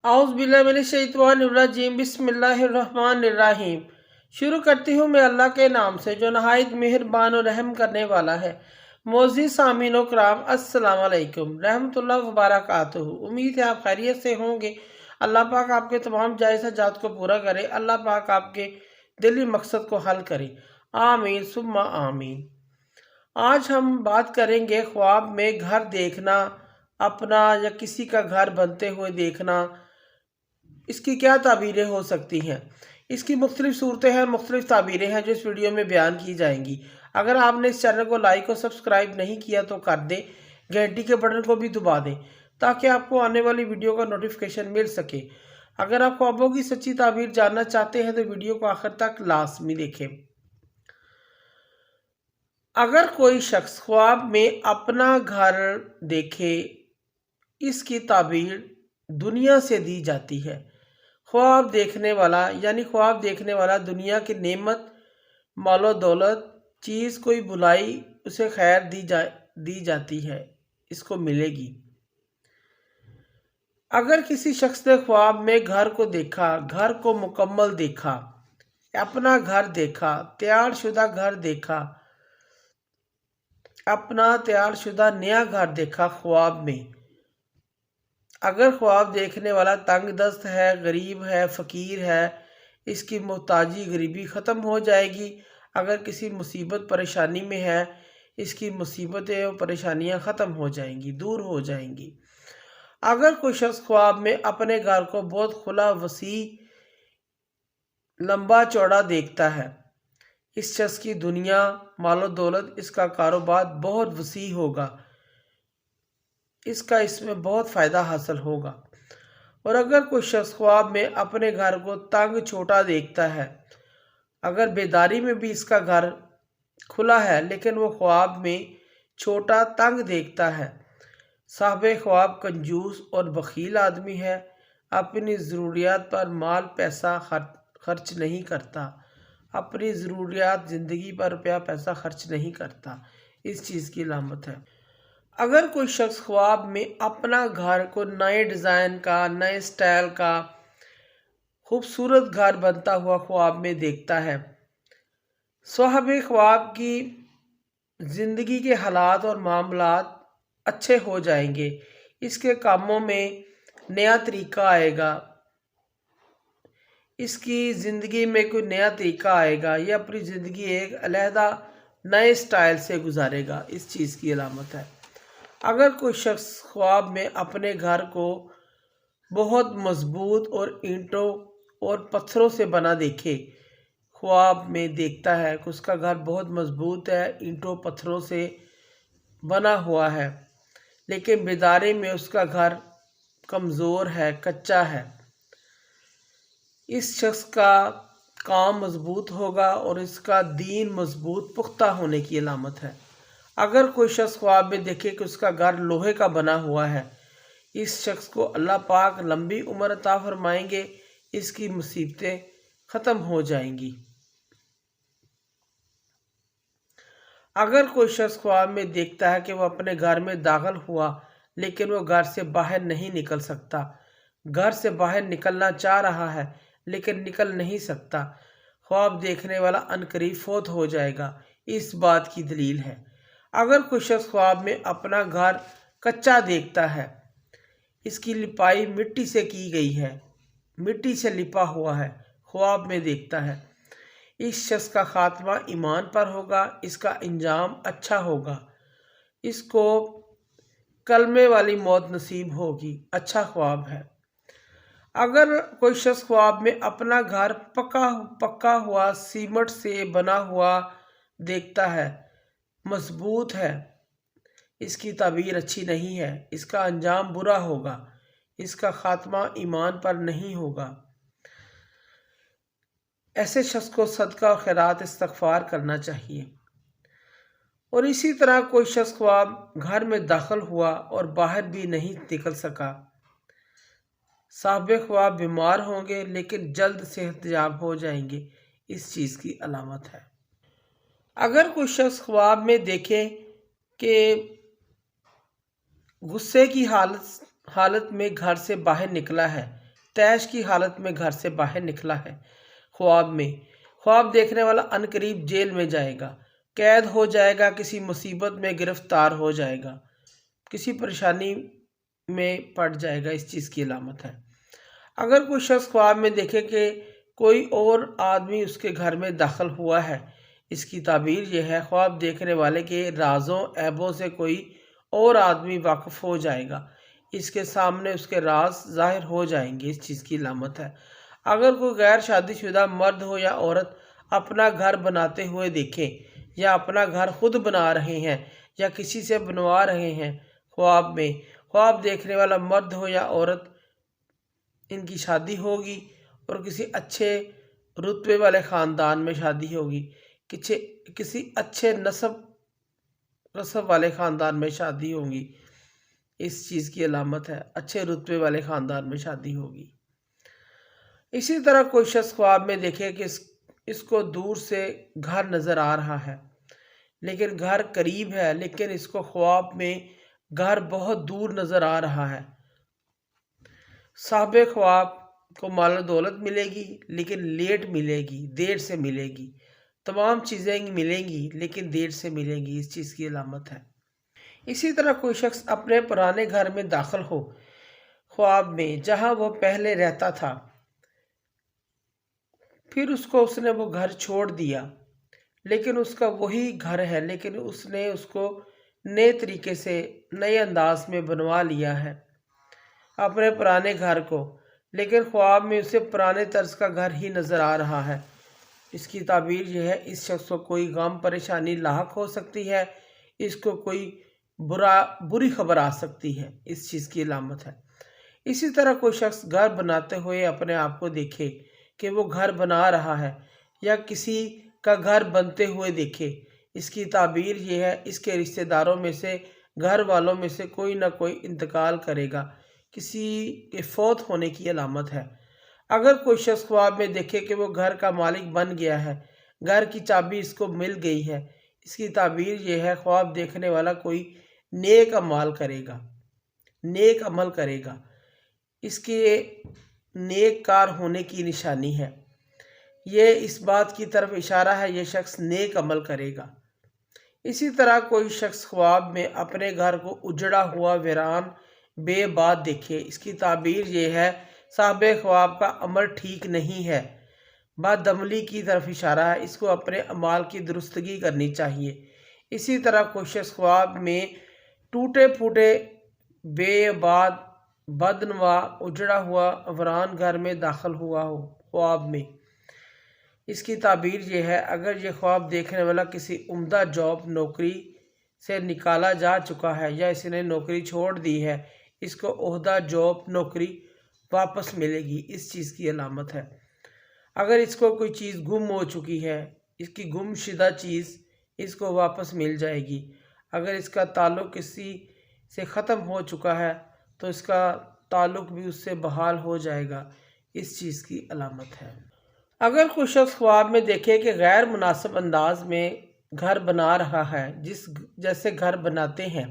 आउज़ बिल्लाहि मिनश्शैतानिर्रजीम बिस्मिल्लाहिर्रहमानिर्रहीम। शुरू करती हूँ मैं अल्लाह के नाम से जो नहायत मेहरबान और रहम करने वाला है। मोअज़्ज़िज़ सामीन व किराम, अस्सलाम वालेकुम रहमतुल्लाहि व बरकातुहू। उम्मीद है आप खैरियत से होंगे। अल्लाह पाक आपके तमाम जायज़ हाजात को पूरा करे। अल्लाह पाक आपके दिली मकसद को हल करे। आमीन सुम्मा आमीन। आज हम बात करेंगे ख्वाब में घर देखना, अपना या किसी का घर बनते हुए देखना, इसकी क्या ताबीरें हो सकती हैं। इसकी मुख्तलिफ सूरतें हैं, मुख्तलिफ ताबीरें हैं जो इस वीडियो में बयान की जाएंगी। अगर आपने इस चैनल को लाइक और सब्सक्राइब नहीं किया तो कर दें, घंटी के बटन को भी दबा दें ताकि आपको आने वाली वीडियो का नोटिफिकेशन मिल सके। अगर आप ख्वाबों की सच्ची ताबीर जानना चाहते हैं तो वीडियो को आखिर तक लाजमी देखें। अगर कोई शख्स ख्वाब में अपना घर देखे, इसकी ताबीर दुनिया से दी जाती है। ख्वाब देखने वाला यानी ख्वाब देखने वाला दुनिया की नेमत, मालो दौलत, चीज़ कोई बुलाई उसे खैर दी जाती है, इसको मिलेगी। अगर किसी शख्स ने ख्वाब में घर को देखा, घर को मुकम्मल देखा, अपना घर देखा, तैयार शुदा घर देखा, अपना तैयार शुदा नया घर देखा ख्वाब में, अगर ख्वाब देखने वाला तंग दस्त है, गरीब है, फ़कीर है, इसकी मोहताजी गरीबी ख़त्म हो जाएगी। अगर किसी मुसीबत परेशानी में है, इसकी मुसीबतें और परेशानियां ख़त्म हो जाएंगी, दूर हो जाएंगी। अगर कोई शख्स ख्वाब में अपने घर को बहुत खुला, वसी, लंबा चौड़ा देखता है, इस शख्स की दुनिया, मालो दौलत, इसका कारोबार बहुत वसी होगा, इसका इसमें बहुत फ़ायदा हासिल होगा। और अगर कोई शख्स ख्वाब में अपने घर को तंग छोटा देखता है, अगर बेदारी में भी इसका घर खुला है लेकिन वो ख्वाब में छोटा तंग देखता है, साहिब ख्वाब कंजूस और बखील आदमी है, अपनी ज़रूरियात पर माल पैसा खर्च नहीं करता, अपनी ज़रूरियात ज़िंदगी पर रुपया पैसा खर्च नहीं करता, इस चीज़ की अलामत है। अगर कोई शख्स ख्वाब में अपना घर को नए डिज़ाइन का, नए स्टाइल का खूबसूरत घर बनता हुआ ख्वाब में देखता है, साहिब ख्वाब की ज़िंदगी के हालात और मामलात अच्छे हो जाएंगे, इसके कामों में नया तरीका आएगा, इसकी ज़िंदगी में कोई नया तरीका आएगा, ये अपनी ज़िंदगी एक अलहदा नए स्टाइल से गुजारेगा, इस चीज़ की अलामत है। अगर कोई शख्स ख्वाब में अपने घर को बहुत मजबूत और ईंटों और पत्थरों से बना देखे, ख्वाब में देखता है कि उसका घर बहुत मजबूत है, ईंटों पत्थरों से बना हुआ है, लेकिन बेदारी में उसका घर कमज़ोर है, कच्चा है, इस शख्स का काम मजबूत होगा और इसका दीन मजबूत पुख्ता होने की अलामत है। अगर कोई शख्स ख्वाब में देखे कि उसका घर लोहे का बना हुआ है, इस शख्स को अल्लाह पाक लंबी उम्र अता फरमाएंगे, इसकी मुसीबतें ख़त्म हो जाएंगी। अगर कोई शख्स ख्वाब में देखता है कि वह अपने घर में दाखिल हुआ लेकिन वो घर से बाहर नहीं निकल सकता, घर से बाहर निकलना चाह रहा है लेकिन निकल नहीं सकता, ख्वाब देखने वाला अनकरीब फौत हो जाएगा, इस बात की दलील है। अगर कोई शख्स ख्वाब में अपना घर कच्चा देखता है, इसकी लिपाई मिट्टी से की गई है, मिट्टी से लिपा हुआ है, ख्वाब में देखता है, इस शख्स का खात्मा ईमान पर होगा, इसका इंजाम अच्छा होगा, इसको कलमे वाली मौत नसीब होगी, अच्छा ख्वाब है। अगर कोई शख्स ख्वाब में अपना घर पक्का हुआ सीमेंट से बना हुआ देखता है, मजबूत है, इसकी ताबीर अच्छी नहीं है, इसका अंजाम बुरा होगा, इसका खात्मा ईमान पर नहीं होगा, ऐसे शख्स को सदका और खैरात इस्तगफार करना चाहिए। और इसी तरह कोई शख्स ख्वाब घर में दाखिल हुआ और बाहर भी नहीं निकल सका, साहिब ख्वाब बीमार होंगे लेकिन जल्द सेहतयाब हो जाएंगे, इस चीज़ की अलामत है। अगर कोई शख्स ख्वाब में देखे कि गुस्से की हालत में घर से बाहर निकला है तैश की हालत में घर से बाहर निकला है। ख्वाब में ख्वाब देखने वाला अनकरीब जेल में जाएगा, कैद हो जाएगा, किसी मुसीबत में गिरफ्तार हो जाएगा, किसी परेशानी में पड़ जाएगा। इस चीज़ की अलामत है। अगर कोई शख्स ख्वाब में देखे कि कोई और आदमी उसके घर में दाखिल हुआ है, इसकी ताबीर यह है ख्वाब देखने वाले के राज़ों ऐबों से कोई और आदमी वाकिफ़ हो जाएगा, इसके सामने उसके राज ज़ाहिर हो जाएंगे। इस चीज़ की अलामत है। अगर कोई गैर शादीशुदा मर्द हो या औरत अपना घर बनाते हुए देखें या अपना घर खुद बना रहे हैं या किसी से बनवा रहे हैं ख्वाब में, ख्वाब देखने वाला मर्द हो या औरत, इनकी शादी होगी और किसी अच्छे रुतबे वाले ख़ानदान में शादी होगी, किसी अच्छे नस्ब वाले ख़ानदान में शादी होगी। इस चीज़ की अलामत है, अच्छे रुतबे वाले ख़ानदान में शादी होगी। इसी तरह कोई शख्स ख्वाब में देखे कि इसको दूर से घर नज़र आ रहा है, लेकिन घर करीब है, लेकिन इसको ख्वाब में घर बहुत दूर नज़र आ रहा है। साहिब ख्वाब को माल दौलत मिलेगी, लेकिन लेट मिलेगी, देर से मिलेगी। तमाम चीज़ें मिलेंगी लेकिन देर से मिलेंगी। इस चीज़ की अलामत है। इसी तरह कोई शख्स अपने पुराने घर में दाखिल हो ख्वाब में, जहां वो पहले रहता था, फिर उसने वो घर छोड़ दिया, लेकिन उसका वही घर है, लेकिन उसने उसको नए तरीके से नए अंदाज में बनवा लिया है अपने पुराने घर को, लेकिन ख्वाब में उसे पुराने तर्ज का घर ही नज़र आ रहा है। इसकी ताबीर यह है इस शख्स को कोई गम परेशानी लाहक हो सकती है, इसको कोई बुरी खबर आ सकती है। इस चीज़ की अलामत है। इसी तरह कोई शख्स घर बनाते हुए अपने आप को देखे कि वो घर बना रहा है या किसी का घर बनते हुए देखे, इसकी ताबीर ये है इसके रिश्तेदारों में से, घर वालों में से कोई ना कोई इंतकाल करेगा, किसी के फौत होने की अलामत है। अगर कोई शख्स ख्वाब में देखे कि वो घर का मालिक बन गया है, घर की चाबी इसको मिल गई है, इसकी ताबीर ये है ख्वाब देखने वाला कोई नेक अमल करेगा, इसके नेक कार होने की निशानी है। ये इस बात की तरफ इशारा है ये शख्स नेक अमल करेगा। इसी तरह कोई शख्स ख्वाब में अपने घर को उजड़ा हुआ वीरान बेबाद देखे, इसकी ताबीर ये है साहिब ख्वाब का अमल ठीक नहीं है, बदअमली की तरफ इशारा है, इसको अपने अमाल की दुरुस्तगी करनी चाहिए। इसी तरह कोई शख्स ख्वाब में टूटे फूटे बेबाद बदनवा उजड़ा हुआ वीरान घर में दाखिल हुआ हो ख्वाब में, इसकी ताबीर ये है अगर ये ख्वाब देखने वाला किसी उम्दा जॉब नौकरी से निकाला जा चुका है या इसने नौकरी छोड़ दी है, इसको ओहदा जॉब नौकरी वापस मिलेगी। इस चीज़ की अलामत है। अगर इसको कोई चीज़ गुम हो चुकी है, इसकी गुमशुदा चीज़ इसको वापस मिल जाएगी। अगर इसका ताल्लुक़ किसी से ख़त्म हो चुका है तो इसका ताल्लुक़ भी उससे बहाल हो जाएगा। इस चीज़ की अलामत है। अगर कोई शख्स ख्वाब में देखे कि गैर मुनासिब अंदाज में घर बना रहा है, जैसे घर बनाते हैं,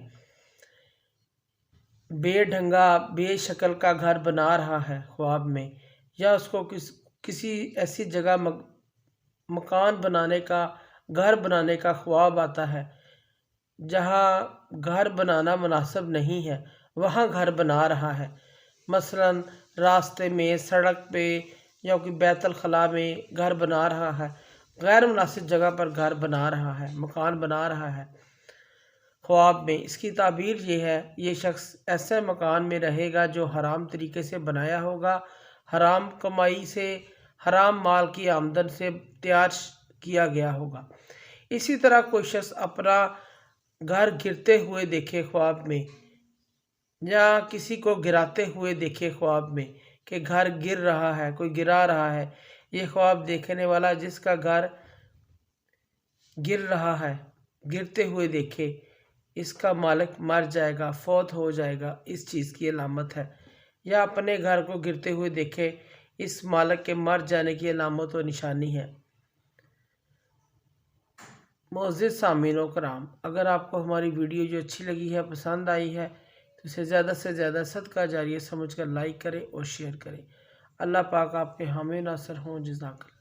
बेढंगा बेशक्ल का घर बना रहा है ख्वाब में, या उसको किसी ऐसी जगह मकान बनाने का घर बनाने का ख्वाब आता है जहाँ घर बनाना मुनासिब नहीं है, वहाँ घर बना रहा है। मसलन रास्ते में, सड़क पे या कोई बैतुल खला में घर बना रहा है, गैर मुनासिब जगह पर घर बना रहा है, मकान बना रहा है ख्वाब में, इसकी ताबीर ये है ये शख्स ऐसे मकान में रहेगा जो हराम तरीके से बनाया होगा, हराम कमाई से, हराम माल की आमदन से तैयार किया गया होगा। इसी तरह कोई शख्स अपना घर गिरते हुए देखे ख्वाब में, या किसी को गिराते हुए देखे ख्वाब में कि घर गिर रहा है, कोई गिरा रहा है, ये ख्वाब देखने वाला जिसका घर गिर रहा है, गिरते हुए देखे, इसका मालिक मर जाएगा, फौत हो जाएगा। इस चीज़ की अलामत है। या अपने घर को गिरते हुए देखे, इस मालिक के मर जाने की अलामत व निशानी है। मोअज़्ज़िज़ सामीन व कराम, अगर आपको हमारी वीडियो जो अच्छी लगी है, पसंद आई है, तो इसे ज़्यादा से ज़्यादा सदका जारिया समझकर लाइक करें और शेयर करें। اللہ پاک آپ کے حامی ناصر ہوں۔ جزاک اللہ۔